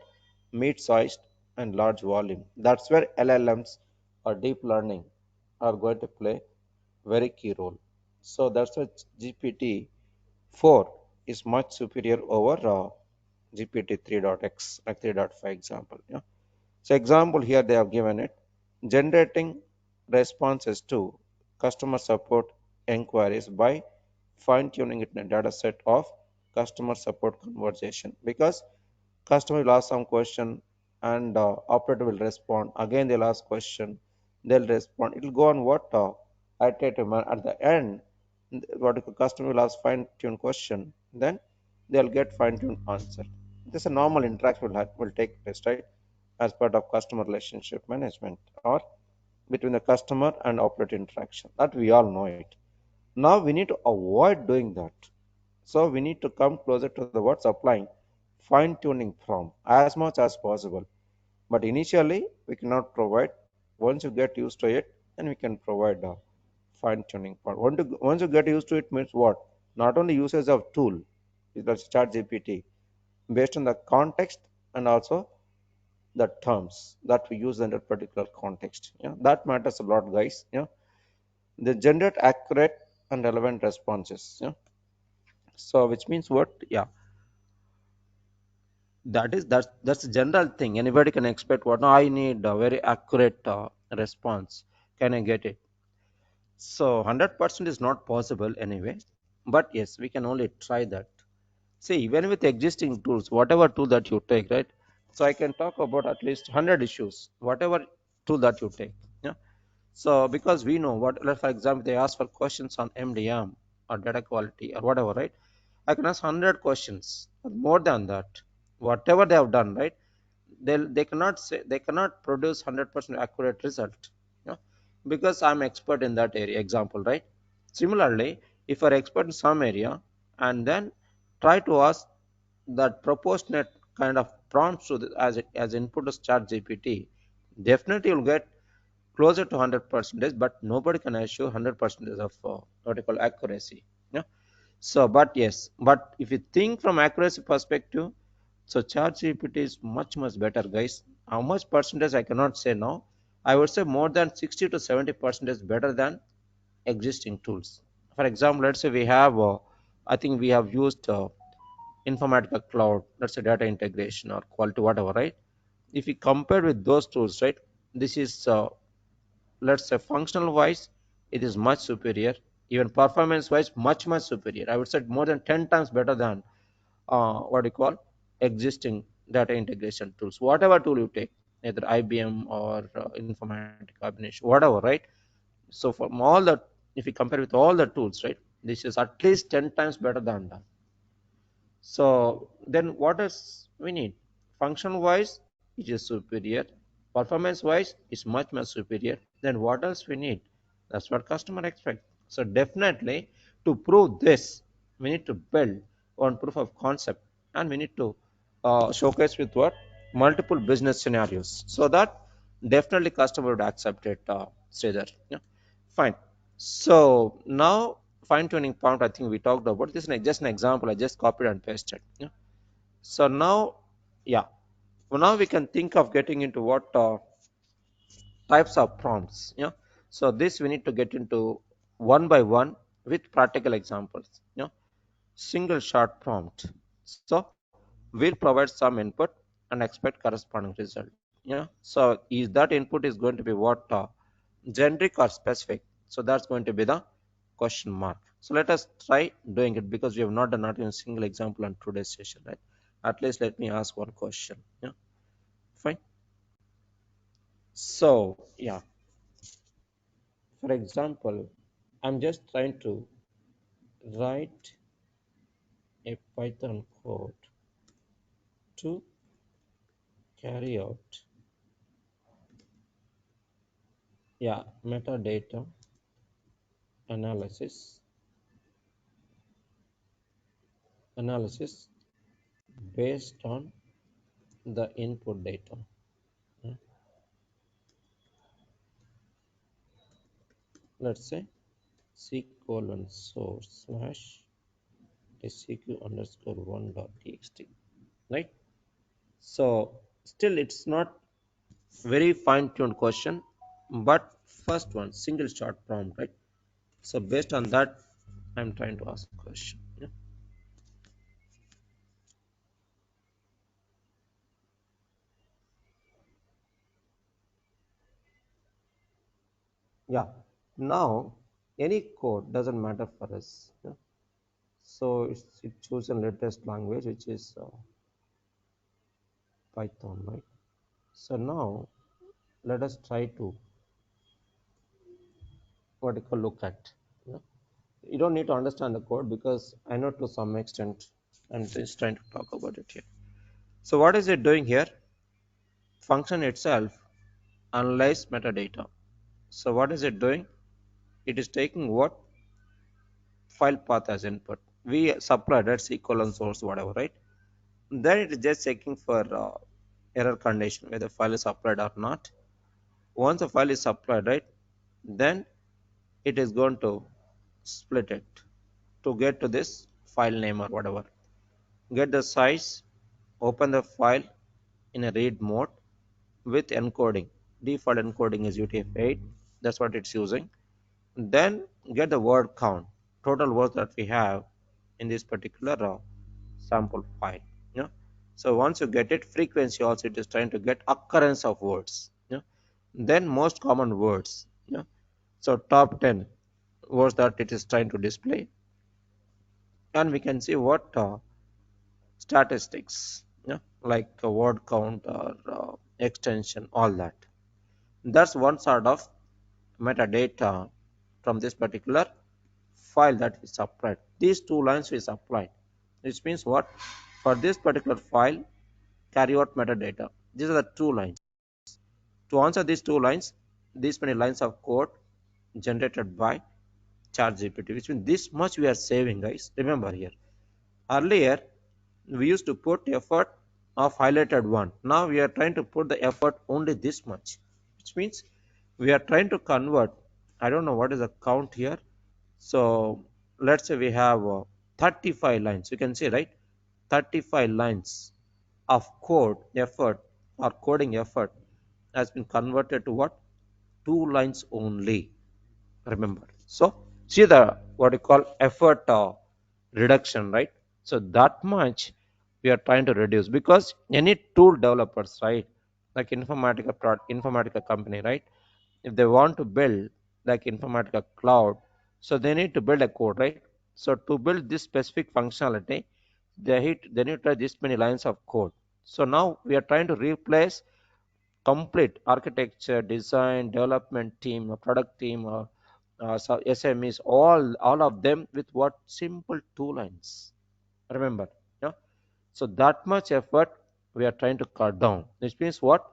Mid-sized and large volume. That's where LLMs or deep learning are going to play very key role. So that's why GPT 4 is much superior over GPT 3.x, like 3.5 example. Yeah. So example here they have given it, generating responses to customer support inquiries by fine tuning it in a data set of customer support conversation, because customer will ask some question and operator will respond, again they'll ask question, they'll respond, it will go on what iterative manner. At the end, what the customer will ask fine tuned question, then they'll get fine tuned answer. This is a normal interaction will take place, right, as part of customer relationship management or between the customer and operator interaction, that we all know it. Now we need to avoid doing that. So we need to come closer to the what's applying fine tuning from as much as possible. But initially we cannot provide. Once you get used to it, then we can provide a fine tuning part. Once you get used to it means what? Not only usage of tool, that's chat GPT, based on the context and also the terms that we use in that particular context. Yeah, that matters a lot, guys. Yeah, they generate accurate and relevant responses. Yeah, so which means what? Yeah, that's a general thing. Anybody can expect what? No, I need a very accurate response. Can I get it? So 100% is not possible anyway. But yes, we can only try that. See, even with existing tools, whatever tool that you take, right? So I can talk about at least 100 issues, whatever tool that you take. Yeah. So because we know what, like for example, they ask for questions on MDM or data quality or whatever, right? I can ask 100 questions, or more than that. Whatever they have done, right? They cannot say, they cannot produce 100% accurate result. Yeah, because I'm expert in that area. Example, right? Similarly, if you're expert in some area and then try to ask that proportionate kind of prompts to as input to chat GPT, definitely you'll get closer to 100%, but nobody can assure 100% of vertical accuracy. Yeah. So, but yes, but if you think from accuracy perspective, so ChatGPT is much better, guys. How much percentage I cannot say now. I would say more than 60 to 70% is better than existing tools. For example, let's say we have, I think we have used Informatica Cloud, let's say data integration or quality, whatever, right? If we compare with those tools, right, this is, let's say functional wise, it is much superior. Even performance wise, much superior. I would say more than 10 times better than what you call existing data integration tools. Whatever tool you take, either IBM or Informatica, whatever, right? So from all the, if you compare with all the tools, right, this is at least 10 times better than that. So then what does we need? Function wise, it is superior. Performance wise, it's much superior. Then what else we need? That's what customer expect. So definitely to prove this, we need to build on proof of concept, and we need to showcase with what? Multiple business scenarios. So that definitely customer would accept it, Sridhar. Yeah. Fine. So now fine tuning point, I think we talked about this. Is just an example. I just copied and pasted. Yeah. So now, yeah. Well, now we can think of getting into what types of prompts. Yeah. So this we need to get into one by one with practical examples. Yeah. Single short prompt. So we'll provide some input and expect corresponding result. Yeah. So is that input is going to be what generic or specific? So that's going to be the question mark. So let us try doing it because we have not done not even a single example on today's session, right? At least let me ask one question. Yeah. Fine. So yeah, for example, I'm just trying to write a Python code to carry out, yeah, metadata analysis analysis based on the input data. Yeah. Let's say c colon source slash seq underscore one dot txt, right? So still it's not very fine-tuned question, but first one single short prompt, right? So based on that, I'm trying to ask a question. Yeah. Yeah. Now any code doesn't matter for us. Yeah. So it chosen latest language, which is Python, right? So now let us try to what you call look at. You know, you don't need to understand the code because I know to some extent. I'm just trying to talk about it here. So what is it doing here? Function itself analyze metadata. So what is it doing? It is taking what file path as input. We supplied that C colon source whatever, right? Then it is just checking for error condition whether file is supplied or not. Once the file is supplied, right, then it is going to split it to get to this file name or whatever. Get the size, open the file in a read mode with encoding. Default encoding is UTF-8. That's what it's using. Then get the word count, total words that we have in this particular sample file. Yeah. So once you get it, frequency also it is trying to get occurrence of words. Yeah. Then most common words. Yeah. So top 10 words that it is trying to display, and we can see what statistics. Yeah. Like a word count or extension, all that. That's one sort of metadata from this particular file that we supplied. These two lines we supplied, which means what? For this particular file, carry out metadata. These are the two lines. To answer these two lines, these many lines of code generated by ChatGPT, which means this much we are saving, guys. Remember here. Earlier, we used to put effort of highlighted one. Now we are trying to put the effort only this much, which means we are trying to convert. I don't know what is the count here. So let's say we have 35 lines. You can see, right? 35 lines of code effort or coding effort has been converted to what? Two lines only. Remember. So see the what you call effort reduction, right? So that much we are trying to reduce, because any tool developers, right, like informatica company, right, if they want to build like informatica cloud, so they need to build a code, right? So to build this specific functionality, they need to write this many lines of code. So now we are trying to replace complete architecture, design, development team, a product team, or SMEs, all of them with what simple two lines. Remember, yeah. So that much effort we are trying to cut down. Which means what?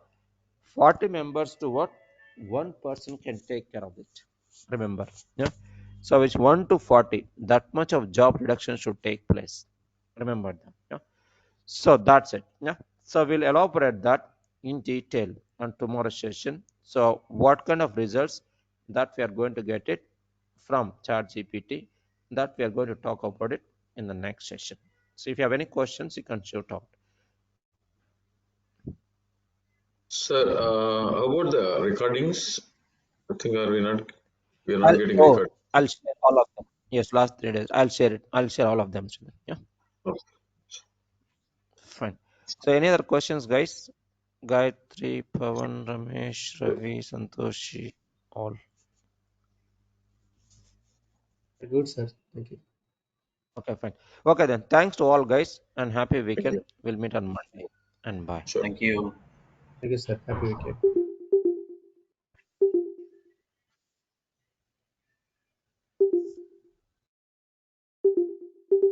40 members to what? One person can take care of it. Remember, yeah. So which 1 to 40, that much of job reduction should take place. Remember that. Yeah. So that's it. Yeah. So we'll elaborate that in detail on tomorrow's session. So what kind of results that we are going to get it from ChatGPT, that we are going to talk about it in the next session. So if you have any questions, you can shoot out. Sir, how about the recordings? I think we are not getting Oh, record. I'll share all of them. Yes, last 3 days. I'll share it. I'll share all of them. Yeah, Okay. fine. So any other questions, guys? Gayatri, Pavan, Ramesh, Ravi, Santoshi, all. Good, sir. Thank you. Okay, fine. Okay, then. Thanks to all, guys, and happy Thank weekend. you. We'll meet on Monday. And bye. Sure. Thank you. Thank you, sir. Happy weekend.